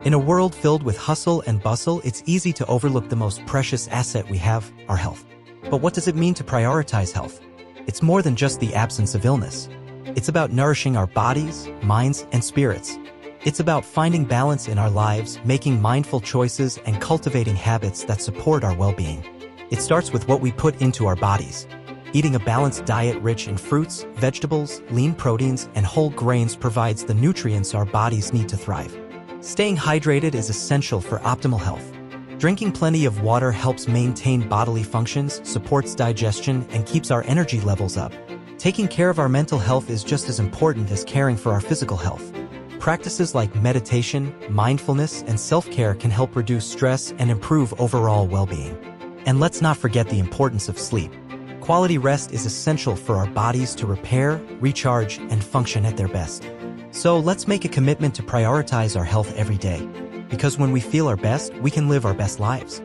In a world filled with hustle and bustle, it's easy to overlook the most precious asset we have, our health. But what does it mean to prioritize health? It's more than just the absence of illness. It's about nourishing our bodies, minds, and spirits. It's about finding balance in our lives, making mindful choices, and cultivating habits that support our well-being. It starts with what we put into our bodies. Eating a balanced diet rich in fruits, vegetables, lean proteins, and whole grains provides the nutrients our bodies need to thrive. Staying hydrated is essential for optimal health. Drinking plenty of water helps maintain bodily functions, supports digestion, and keeps our energy levels up. Taking care of our mental health is just as important as caring for our physical health. Practices like meditation, mindfulness, and self-care can help reduce stress and improve overall well-being. And let's not forget the importance of sleep. Quality rest is essential for our bodies to repair, recharge, and function at their best. So let's make a commitment to prioritize our health every day. Because when we feel our best, we can live our best lives.